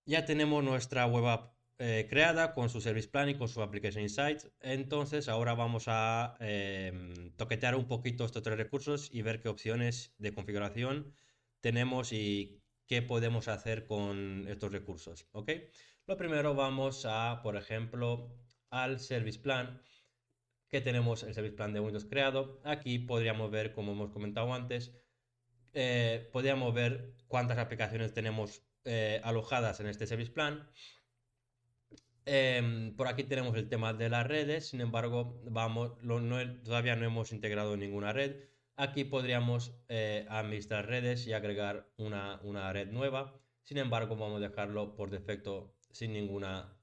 Ya tenemos nuestra web app creada con su Service Plan y con su Application Insights. Entonces ahora vamos a toquetear un poquito estos tres recursos y ver qué opciones de configuración tenemos y qué podemos hacer con estos recursos. ¿Ok? Lo primero vamos a, por ejemplo, al Service Plan, que tenemos el Service Plan de Windows creado. Aquí podríamos ver, como hemos comentado antes, podríamos ver cuántas aplicaciones tenemos alojadas en este Service Plan. Por aquí tenemos el tema de las redes, sin embargo, todavía no hemos integrado ninguna red. Aquí podríamos administrar redes y agregar una red nueva. Sin embargo, vamos a dejarlo por defecto sin ninguna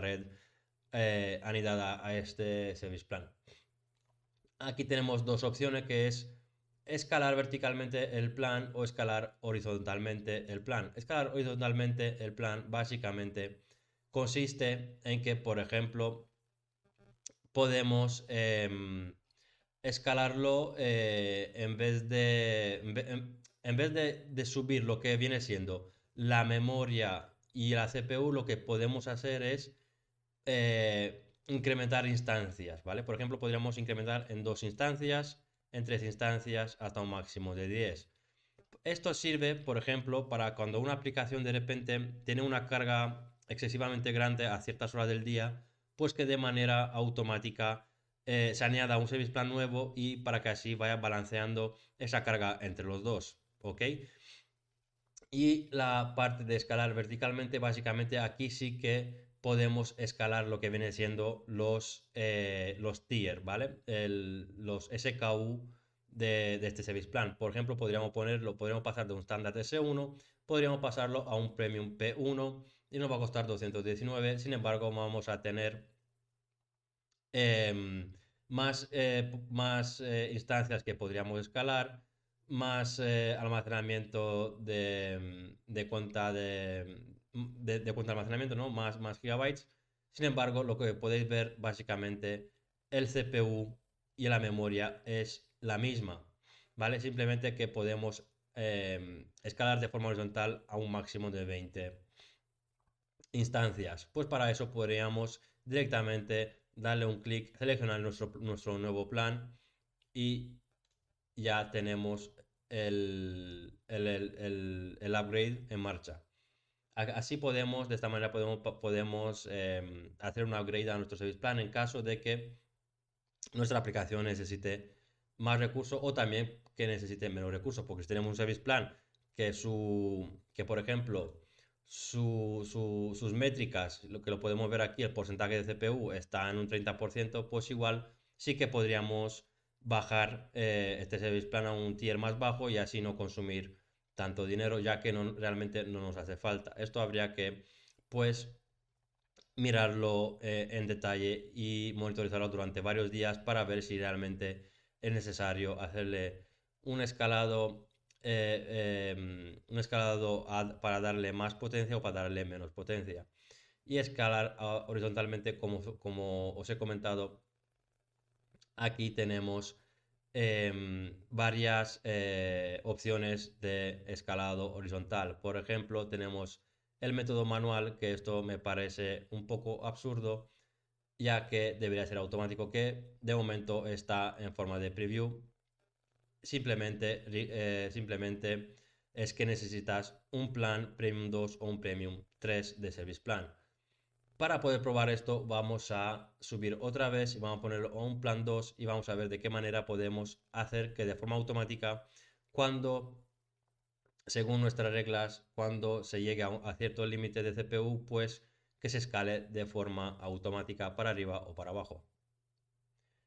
red anidada a este service plan. Aquí tenemos dos opciones que es escalar verticalmente el plan o escalar horizontalmente el plan. Escalar horizontalmente el plan básicamente consiste en que, por ejemplo, podemos escalarlo en vez de subir lo que viene siendo la memoria y la CPU, lo que podemos hacer es incrementar instancias, ¿vale? Por ejemplo, podríamos incrementar en 2 instancias, en 3 instancias, hasta un máximo de 10. Esto sirve, por ejemplo, para cuando una aplicación de repente tiene una carga excesivamente grande a ciertas horas del día, pues que de manera automática se añada un service plan nuevo y para que así vaya balanceando esa carga entre los dos, ¿ok? Y la parte de escalar verticalmente, básicamente aquí sí que podemos escalar lo que viene siendo los tier, ¿vale? Los SKU de este service plan. Por ejemplo, podríamos pasar de un estándar S1, podríamos pasarlo a un premium P1 y nos va a costar 219. Sin embargo, vamos a tener instancias que podríamos escalar, más almacenamiento de cuenta de cuenta de almacenamiento, ¿no? Más gigabytes. Sin embargo, lo que podéis ver, básicamente, el CPU y la memoria es la misma, ¿vale? Simplemente que podemos escalar de forma horizontal a un máximo de 20 instancias. Pues para eso podríamos directamente darle un clic, seleccionar nuestro nuevo plan y ya tenemos el upgrade en marcha. Así podemos, de esta manera podemos hacer un upgrade a nuestro service plan en caso de que nuestra aplicación necesite más recursos o también que necesite menos recursos, porque si tenemos un service plan que por ejemplo, sus métricas, lo que lo podemos ver aquí, el porcentaje de CPU está en un 30%, pues igual sí que podríamos bajar este service plan a un tier más bajo y así no consumir tanto dinero, ya que realmente no nos hace falta. Esto habría que, pues, mirarlo en detalle y monitorizarlo durante varios días para ver si realmente es necesario hacerle un escalado, para darle más potencia o para darle menos potencia. Y escalar horizontalmente, como os he comentado, aquí tenemos varias opciones de escalado horizontal. Por ejemplo, tenemos el método manual, que esto me parece un poco absurdo, ya que debería ser automático, que de momento está en forma de preview. Simplemente es que necesitas un plan Premium 2 o un Premium 3 de Service Plan. Para poder probar esto, vamos a subir otra vez y vamos a ponerlo a un plan 2 y vamos a ver de qué manera podemos hacer que de forma automática, cuando, según nuestras reglas, cuando se llegue a cierto límite de CPU, pues que se escale de forma automática para arriba o para abajo.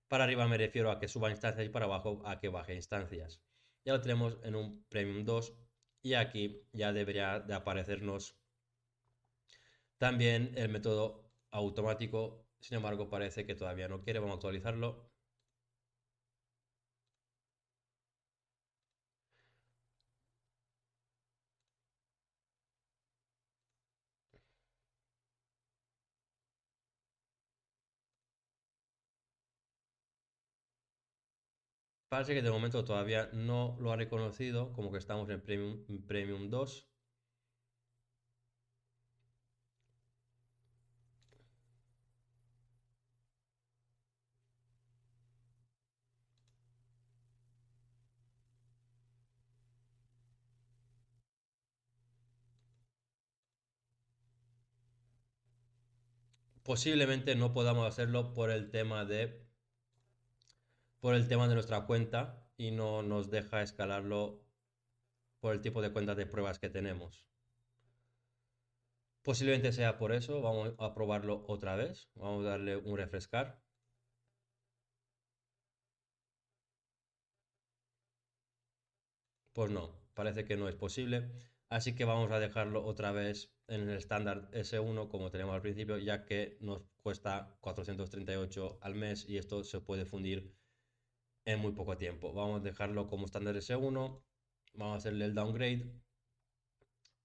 Para arriba me refiero a que suba instancias y para abajo a que baje instancias. Ya lo tenemos en un Premium 2 y aquí ya debería de aparecernos también el método automático. Sin embargo, parece que todavía no quiere. Vamos a actualizarlo. Parece que de momento todavía no lo ha reconocido, como que estamos en Premium 2. posiblemente no podamos hacerlo por el tema de nuestra cuenta y no nos deja escalarlo por el tipo de cuenta de pruebas que tenemos. Posiblemente sea por eso, vamos a probarlo otra vez, vamos a darle un refrescar. Pues no, parece que no es posible, así que vamos a dejarlo otra vez en el estándar S1 como tenemos al principio, ya que nos cuesta 438 al mes y esto se puede fundir en muy poco tiempo. Vamos a dejarlo como estándar S1, vamos a hacerle el downgrade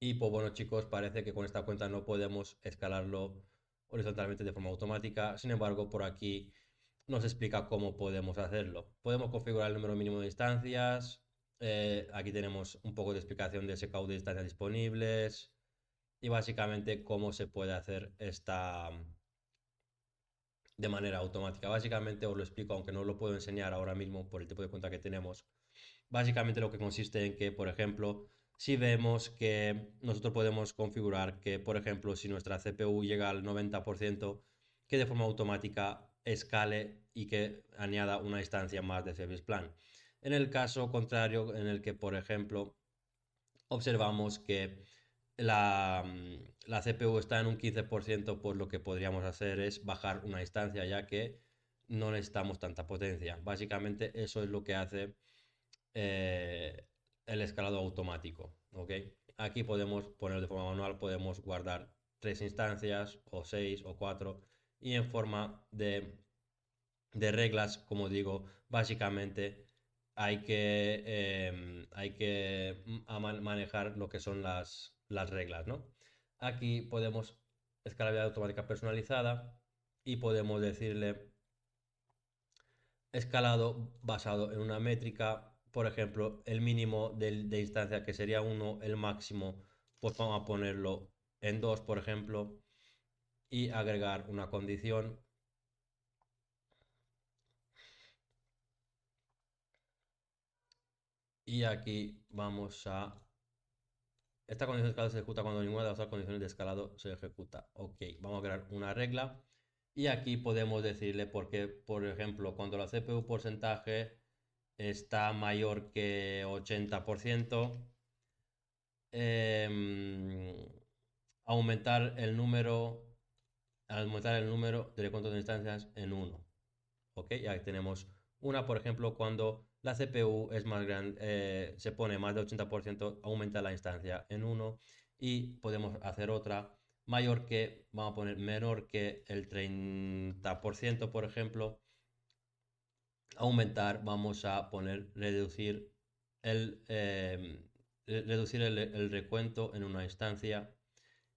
y pues bueno chicos, parece que con esta cuenta no podemos escalarlo horizontalmente de forma automática, sin embargo por aquí nos explica cómo podemos hacerlo. Podemos configurar el número mínimo de instancias, aquí tenemos un poco de explicación de ese cauce de instancias disponibles y básicamente cómo se puede hacer esta de manera automática. Básicamente os lo explico, aunque no os lo puedo enseñar ahora mismo por el tipo de cuenta que tenemos. Básicamente lo que consiste en que, por ejemplo, si vemos que nosotros podemos configurar que, por ejemplo, si nuestra CPU llega al 90%, que de forma automática escale y que añada una instancia más de Service Plan. En el caso contrario, en el que, por ejemplo, observamos que la CPU está en un 15%, pues lo que podríamos hacer es bajar una instancia, ya que no necesitamos tanta potencia. Básicamente eso es lo que hace el escalado automático. ¿Ok? Aquí podemos poner de forma manual, podemos guardar 3 instancias o 6 o 4 y en forma de reglas, como digo, básicamente hay que manejar lo que son las reglas, ¿no? Aquí podemos escalabilidad automática personalizada y podemos decirle escalado basado en una métrica, por ejemplo, el mínimo de instancia que sería 1, el máximo, pues vamos a ponerlo en 2, por ejemplo, y agregar una condición. Y aquí vamos a... Esta condición de escalado se ejecuta cuando ninguna de las otras condiciones de escalado se ejecuta. Ok, vamos a crear una regla. Y aquí podemos decirle porque, por ejemplo, cuando la CPU porcentaje está mayor que 80%, em, aumentar aumentar el número de recuentos de instancias en 1. ¿Ok? Ya tenemos una, por ejemplo, cuando la CPU es más grande, se pone más de 80%, aumenta la instancia en 1 y podemos hacer otra mayor que, vamos a poner menor que el 30%, por ejemplo, aumentar, vamos a poner reducir el recuento en una instancia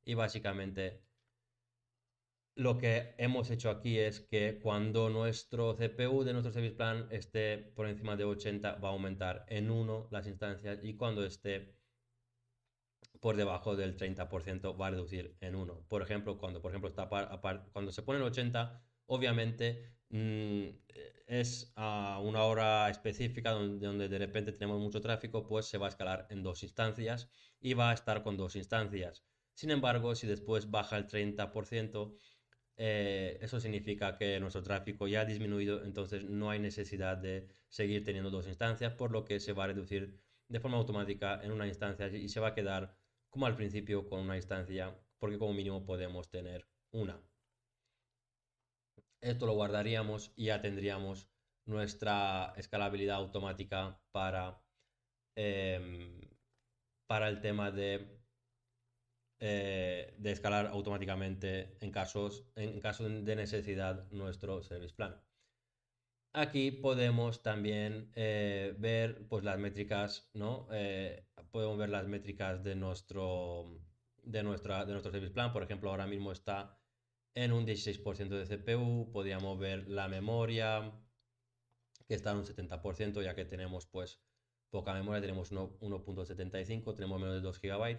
y básicamente lo que hemos hecho aquí es que cuando nuestro CPU de nuestro Service Plan esté por encima de 80 va a aumentar en 1 las instancias y cuando esté por debajo del 30% va a reducir en 1. Por ejemplo, cuando por ejemplo cuando se pone en 80, obviamente es a una hora específica donde de repente tenemos mucho tráfico, pues se va a escalar en 2 instancias y va a estar con 2 instancias. Sin embargo, si después baja el 30%, eso significa que nuestro tráfico ya ha disminuido, entonces no hay necesidad de seguir teniendo 2 instancias, por lo que se va a reducir de forma automática en una instancia y se va a quedar como al principio con una instancia, porque como mínimo podemos tener una. Esto lo guardaríamos y ya tendríamos nuestra escalabilidad automática em, para el tema de escalar automáticamente en caso de necesidad nuestro service plan. Aquí podemos también ver pues, las métricas, ¿no? Podemos ver las métricas de nuestro service plan. Por ejemplo, ahora mismo está en un 16% de CPU. Podríamos ver la memoria, que está en un 70%, ya que tenemos pues poca memoria, tenemos 1.75, tenemos menos de 2 GB.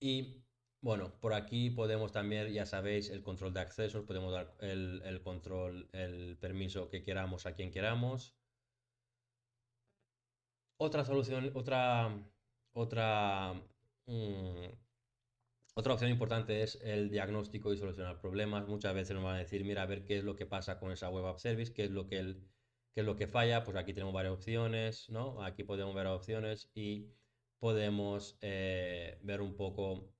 Y bueno, por aquí podemos también, ya sabéis, el control de accesos, podemos dar el control, el permiso que queramos a quien queramos. Otra solución, otra mm, Otra opción importante es el diagnóstico y solucionar problemas. Muchas veces nos van a decir, mira, a ver qué es lo que pasa con esa web app service, qué es lo que falla. Pues aquí tenemos varias opciones, ¿no? Aquí podemos ver opciones y podemos ver un poco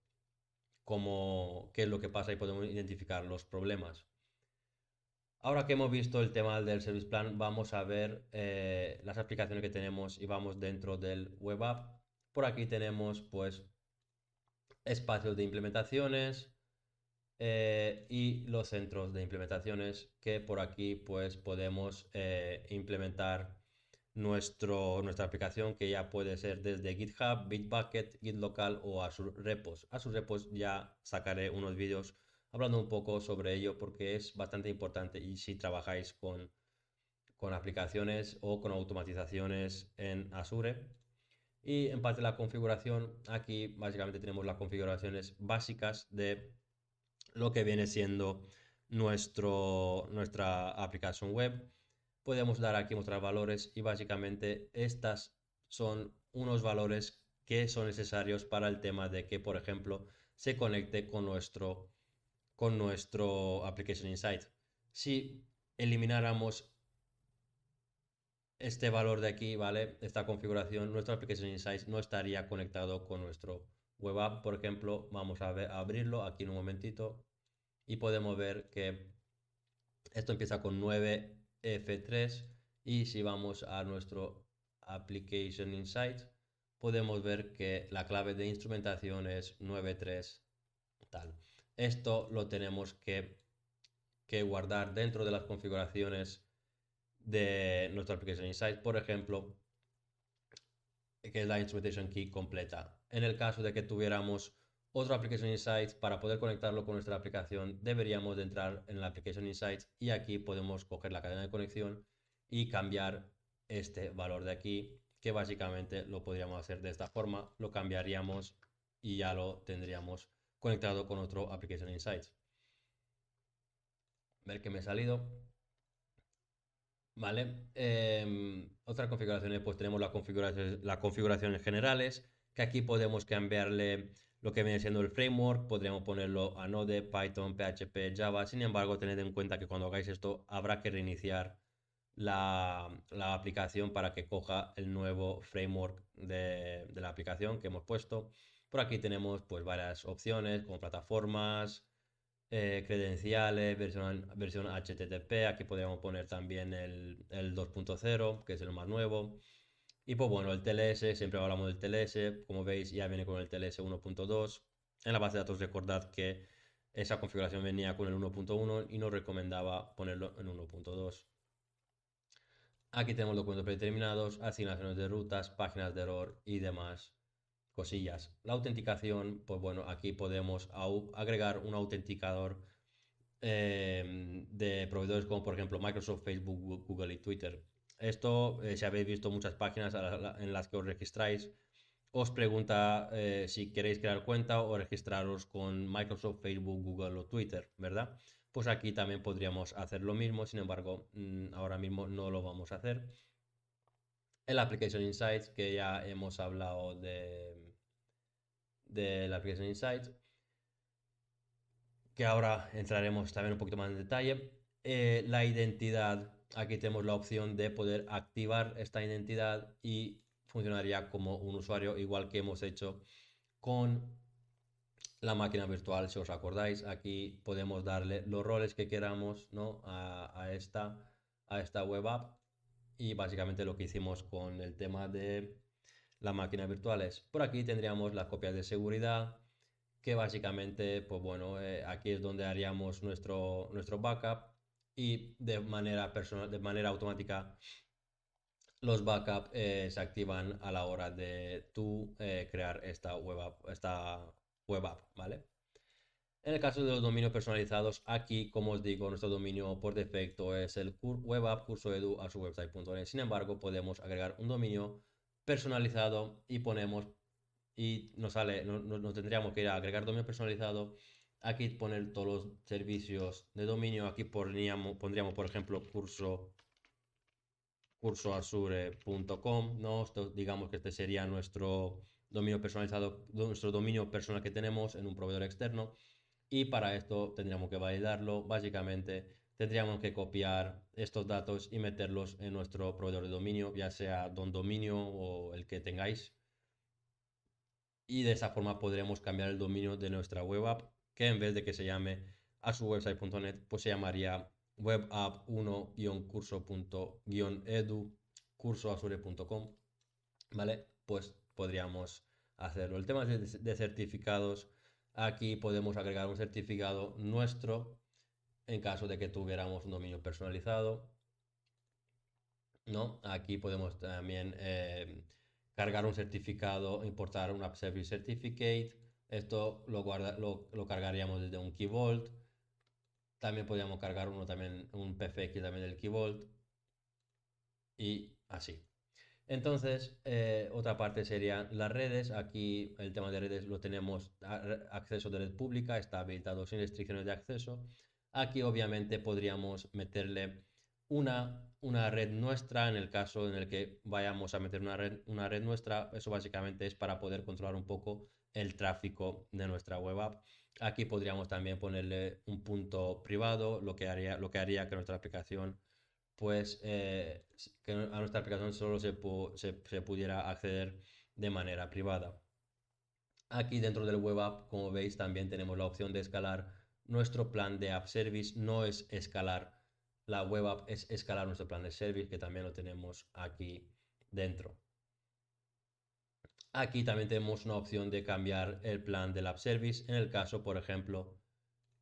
qué es lo que pasa y podemos identificar los problemas. Ahora que hemos visto el tema del Service Plan, vamos a ver las aplicaciones que tenemos y vamos dentro del web app. Por aquí tenemos pues espacios de implementaciones y los centros de implementaciones que por aquí pues podemos implementar nuestra aplicación, que ya puede ser desde GitHub, Bitbucket, GitLocal o Azure Repos. Azure Repos ya sacaré unos vídeos hablando un poco sobre ello porque es bastante importante y si trabajáis con aplicaciones o con automatizaciones en Azure. Y en parte la configuración, aquí básicamente tenemos las configuraciones básicas de lo que viene siendo nuestra aplicación web. Podemos dar aquí mostrar valores y básicamente estas son unos valores que son necesarios para el tema de que, por ejemplo, se conecte con nuestro Application Insight. Si elimináramos este valor de aquí, ¿vale? Esta configuración, nuestro Application Insights no estaría conectado con nuestro web app. Por ejemplo, vamos a abrirlo aquí en un momentito y podemos ver que esto empieza con 9F3 y si vamos a nuestro Application Insights podemos ver que la clave de instrumentación es 93 tal. Esto lo tenemos que guardar dentro de las configuraciones de nuestro Application Insights, por ejemplo, que es la Instrumentation Key completa. En el caso de que tuviéramos otro Application Insights, para poder conectarlo con nuestra aplicación, deberíamos de entrar en la Application Insights y aquí podemos coger la cadena de conexión y cambiar este valor de aquí, que básicamente lo podríamos hacer de esta forma, lo cambiaríamos y ya lo tendríamos conectado con otro Application Insights. Ver que me he salido. Vale. Otras configuraciones, pues tenemos las configuraciones generales, que aquí podemos cambiarle lo que viene siendo el framework, podríamos ponerlo a Node, Python, PHP, Java. Sin embargo, tened en cuenta que cuando hagáis esto habrá que reiniciar la aplicación para que coja el nuevo framework de la aplicación que hemos puesto. Por aquí tenemos pues varias opciones como plataformas, credenciales, versión HTTP. Aquí podríamos poner también el 2.0, que es el más nuevo. Y pues bueno, el TLS, siempre hablamos del TLS. Como veis, ya viene con el TLS 1.2. En la base de datos, recordad que esa configuración venía con el 1.1 y nos recomendaba ponerlo en 1.2. Aquí tenemos documentos predeterminados, asignaciones de rutas, páginas de error y demás cosillas. La autenticación, pues bueno, aquí podemos agregar un autenticador de proveedores como por ejemplo Microsoft, Facebook, Google y Twitter. Esto, si habéis visto muchas páginas en las que os registráis, os pregunta si queréis crear cuenta o registraros con Microsoft, Facebook, Google o Twitter, ¿verdad? Pues aquí también podríamos hacer lo mismo, sin embargo, ahora mismo no lo vamos a hacer. El Application Insights, que ya hemos hablado de Application Insights, que ahora entraremos también un poquito más en detalle. La identidad, aquí tenemos la opción de poder activar esta identidad y funcionaría como un usuario, igual que hemos hecho con la máquina virtual. Si os acordáis, aquí podemos darle los roles que queramos, ¿no? a esta web app y básicamente lo que hicimos con el tema de la máquina virtual es, por aquí tendríamos las copias de seguridad, que básicamente, pues bueno, aquí es donde haríamos nuestro backup y de manera personal, de manera automática, los backups se activan a la hora de tú crear esta web app, ¿vale? En el caso de los dominios personalizados, aquí, como os digo, nuestro dominio por defecto es el web app cursoedu a su website.net. Sin embargo, podemos agregar un dominio personalizado y ponemos y nos sale, no tendríamos que ir a agregar dominio personalizado. Aquí poner todos los servicios de dominio. Aquí pondríamos por ejemplo, cursoazure.com, ¿no? Digamos que este sería dominio personalizado, nuestro dominio personal que tenemos en un proveedor externo. Y para esto tendríamos que validarlo. Básicamente tendríamos que copiar estos datos y meterlos en nuestro proveedor de dominio, ya sea Don Dominio o el que tengáis. Y de esa forma podremos cambiar el dominio de nuestra web app, que en vez de que se llame asuwebsite.net, pues se llamaría webapp1-curso.edu cursoazure.com, ¿vale? Pues podríamos hacerlo. El tema de certificados, aquí podemos agregar un certificado nuestro en caso de que tuviéramos un dominio personalizado, ¿no? Aquí podemos también cargar un certificado, importar un App Service Certificate. Esto lo cargaríamos desde un Key Vault. También podríamos cargar uno también, un PFX también del Key Vault. Y así. Entonces, otra parte serían las redes. Aquí el tema de redes lo tenemos acceso de red pública, está habilitado sin restricciones de acceso. Aquí obviamente podríamos meterle una red nuestra en el caso en el que vayamos a meter una red nuestra. Eso básicamente es para poder controlar un poco el tráfico de nuestra web app. Aquí podríamos también ponerle un punto privado, lo que haría que nuestra aplicación pues que a nuestra aplicación solo se pudiera acceder de manera privada. Aquí dentro del web app, como veis, también tenemos la opción de escalar nuestro plan de app service. No es escalar la web app, es escalar nuestro plan de service, que también lo tenemos aquí dentro. Aquí también tenemos una opción de cambiar el plan del app service en el caso, por ejemplo,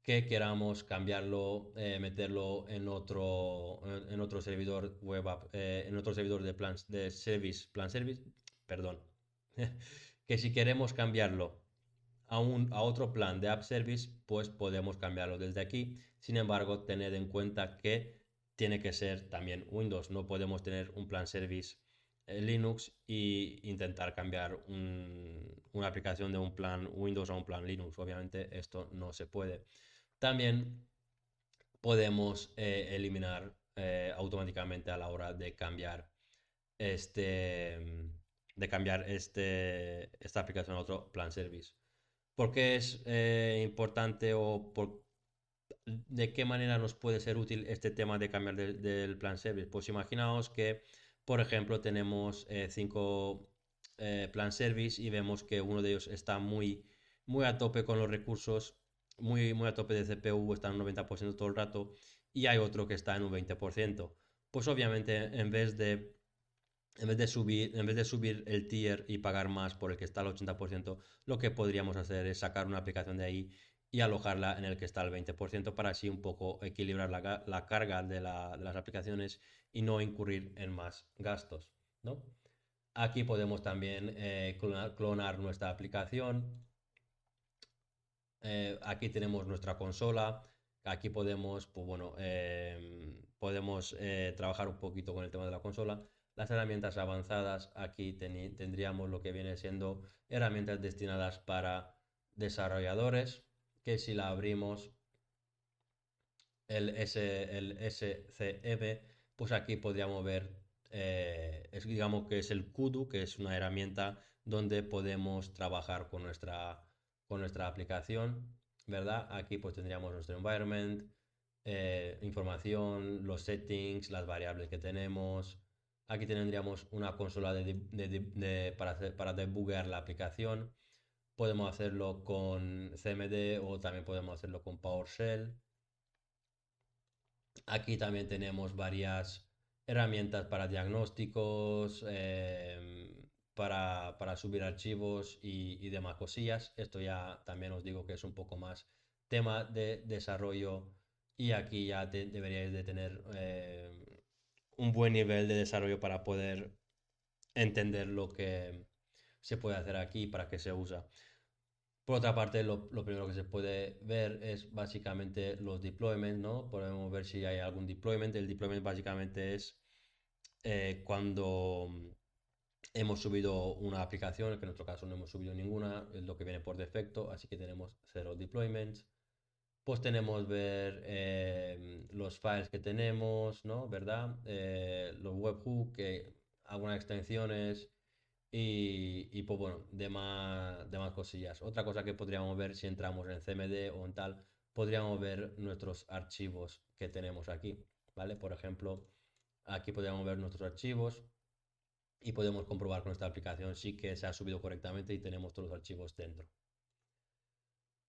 que queramos cambiarlo, meterlo en otro servidor web app, en otro servidor de service, plan service, perdón, que si queremos cambiarlo a otro plan de app service, pues podemos cambiarlo desde aquí. Sin embargo, tened en cuenta que tiene que ser también Windows. No podemos tener un plan service Linux e intentar cambiar una aplicación de un plan Windows a un plan Linux. Obviamente esto no se puede. También podemos eliminar automáticamente a la hora de cambiar esta aplicación a otro plan service. ¿Por qué es importante de qué manera nos puede ser útil este tema de cambiar del plan service? Pues imaginaos que, por ejemplo, tenemos 5 plan service y vemos que uno de ellos está muy a tope con los recursos, muy a tope de CPU, está en un 90% todo el rato, y hay otro que está en un 20%. Pues obviamente en vez de subir el tier y pagar más por el que está al 80%, lo que podríamos hacer es sacar una aplicación de ahí y alojarla en el que está al 20% para así un poco equilibrar la carga de las aplicaciones y no incurrir en más gastos, ¿no? Aquí podemos también clonar nuestra aplicación. Aquí tenemos nuestra consola. Aquí podemos, pues bueno, podemos trabajar un poquito con el tema de la consola. Las herramientas avanzadas, aquí tendríamos lo que viene siendo herramientas destinadas para desarrolladores, que si la abrimos el SCM, pues aquí podríamos ver, digamos que es el Kudu, que es una herramienta donde podemos trabajar con nuestra aplicación, ¿verdad? Aquí pues tendríamos nuestro environment, información, los settings, las variables que tenemos. Aquí tendríamos una consola para debugar la aplicación. Podemos hacerlo con CMD o también podemos hacerlo con PowerShell. Aquí también tenemos varias herramientas para diagnósticos, para subir archivos y demás cosillas. Esto ya también os digo que es un poco más tema de desarrollo y aquí ya deberíais de tener un buen nivel de desarrollo para poder entender lo que se puede hacer aquí y para qué se usa. Por otra parte, lo primero que se puede ver es básicamente los deployments, ¿no? Podemos ver si hay algún deployment. El deployment básicamente es cuando hemos subido una aplicación, que en nuestro caso no hemos subido ninguna, es lo que viene por defecto, así que tenemos 0 deployments. Pues tenemos ver los files que tenemos, ¿no? ¿Verdad? Los webhooks, algunas extensiones Pues bueno, de más cosillas. Otra cosa que podríamos ver si entramos en CMD o en tal, podríamos ver nuestros archivos que tenemos aquí, ¿vale? Por ejemplo, aquí podríamos ver nuestros archivos y podemos comprobar que nuestra aplicación sí que se ha subido correctamente y tenemos todos los archivos dentro.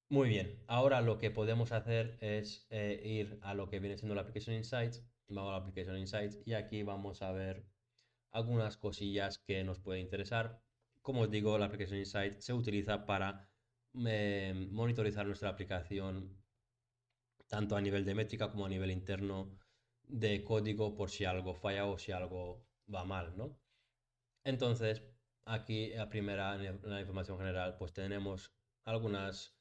Muy bien, ahora lo que podemos hacer es ir a lo que viene siendo la Application Insights. Vamos a la Application Insights y aquí vamos a ver algunas cosillas que nos pueden interesar. Como os digo, la Application Insight se utiliza para monitorizar nuestra aplicación tanto a nivel de métrica como a nivel interno de código por si algo falla o si algo va mal, ¿no? Entonces, aquí a primera, en la información general, pues tenemos algunas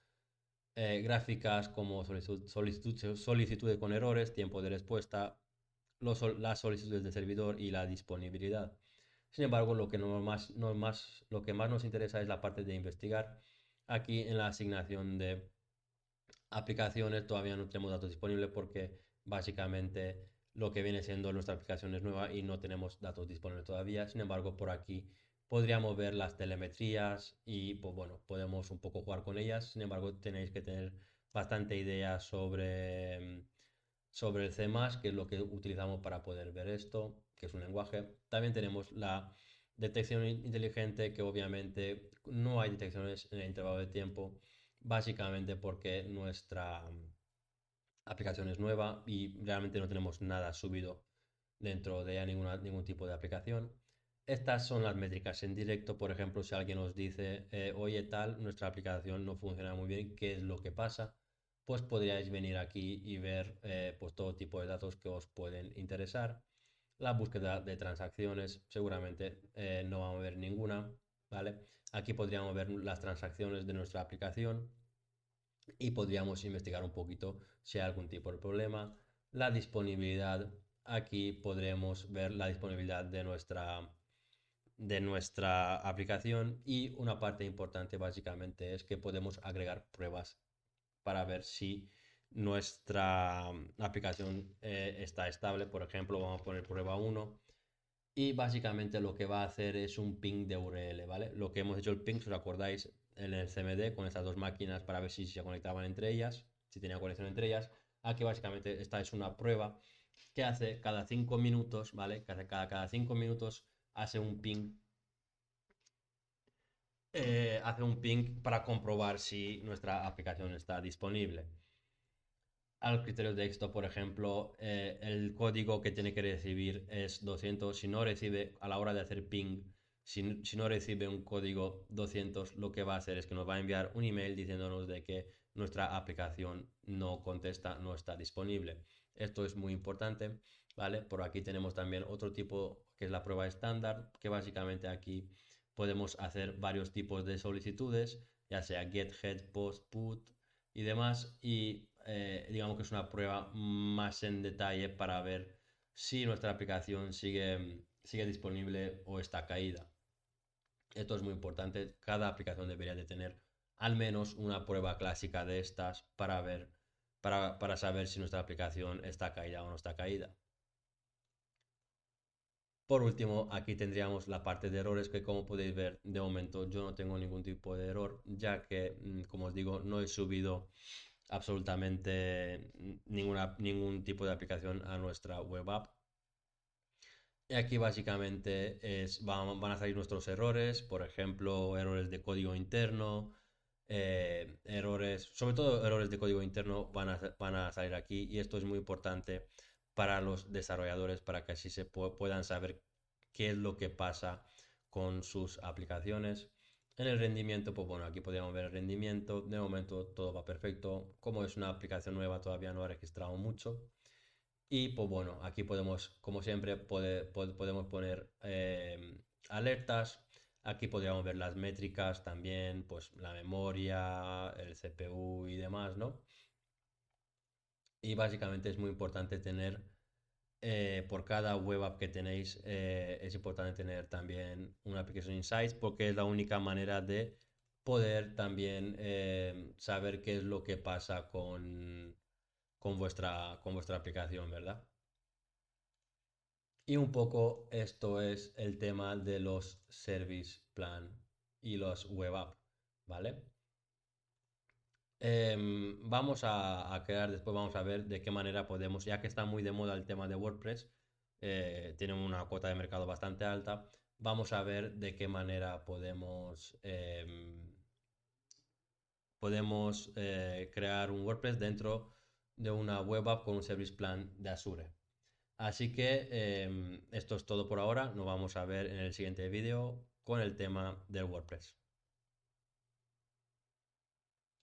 gráficas como solicitudes con errores, tiempo de respuesta, las solicitudes de servidor y la disponibilidad. Sin embargo, lo que más nos interesa es la parte de investigar. Aquí en la asignación de aplicaciones todavía no tenemos datos disponibles porque básicamente lo que viene siendo nuestra aplicación es nueva y no tenemos datos disponibles todavía. Sin embargo, por aquí podríamos ver las telemetrías y pues bueno, podemos un poco jugar con ellas. Sin embargo, tenéis que tener bastante idea sobre el C++, que es lo que utilizamos para poder ver esto, que es un lenguaje. También tenemos la detección inteligente, que obviamente no hay detecciones en el intervalo de tiempo, básicamente porque nuestra aplicación es nueva y realmente no tenemos nada subido dentro de ella, ningún tipo de aplicación. Estas son las métricas en directo. Por ejemplo, si alguien nos dice, oye tal, nuestra aplicación no funciona muy bien, ¿qué es lo que pasa? Pues podríais venir aquí y ver pues todo tipo de datos que os pueden interesar. La búsqueda de transacciones, seguramente no vamos a ver ninguna, ¿vale? Aquí podríamos ver las transacciones de nuestra aplicación y podríamos investigar un poquito si hay algún tipo de problema. La disponibilidad, aquí podremos ver la disponibilidad de nuestra aplicación y una parte importante básicamente es que podemos agregar pruebas para ver si nuestra aplicación está estable. Por ejemplo, vamos a poner prueba 1 y básicamente lo que va a hacer es un ping de URL, ¿vale? Lo que hemos hecho el ping, si os acordáis, en el CMD con estas dos máquinas para ver si se conectaban entre ellas, si tenían conexión entre ellas. Aquí básicamente esta es una prueba que hace cada 5 minutos, ¿vale? Que hace cada 5 minutos hace un ping para comprobar si nuestra aplicación está disponible. Al criterio de éxito, por ejemplo, el código que tiene que recibir es 200. Si no recibe a la hora de hacer ping, si no recibe un código 200, lo que va a hacer es que nos va a enviar un email diciéndonos de que nuestra aplicación no contesta, no está disponible. Esto es muy importante, ¿vale? Por aquí tenemos también otro tipo que es la prueba estándar, que básicamente aquí podemos hacer varios tipos de solicitudes, ya sea get, head, post, put y demás, y digamos que es una prueba más en detalle para ver si nuestra aplicación sigue disponible o está caída. Esto es muy importante, cada aplicación debería de tener al menos una prueba clásica de estas para saber si nuestra aplicación está caída o no está caída. Por último, aquí tendríamos la parte de errores que, como podéis ver, de momento yo no tengo ningún tipo de error, ya que, como os digo, no he subido absolutamente ningún tipo de aplicación a nuestra web app. Y aquí básicamente van a salir nuestros errores, por ejemplo, errores de código interno, sobre todo errores de código interno van a salir aquí y esto es muy importante para los desarrolladores para que así puedan saber qué es lo que pasa con sus aplicaciones. En el rendimiento, pues bueno, aquí podríamos ver el rendimiento. De momento todo va perfecto. Como es una aplicación nueva, todavía no ha registrado mucho. Y pues bueno, aquí podemos, como siempre, podemos poner alertas. Aquí podríamos ver las métricas también, pues la memoria, el CPU y demás, ¿no? Y básicamente es muy importante tener, por cada web app que tenéis, es importante tener también una Application Insights porque es la única manera de poder también saber qué es lo que pasa con vuestra aplicación, ¿verdad? Y un poco esto es el tema de los service plan y los web app, ¿vale? Vamos a crear, después vamos a ver de qué manera podemos, ya que está muy de moda el tema de WordPress, tiene una cuota de mercado bastante alta, vamos a ver de qué manera podemos crear un WordPress dentro de una web app con un service plan de Azure. Así que esto es todo por ahora, nos vamos a ver en el siguiente vídeo con el tema del WordPress.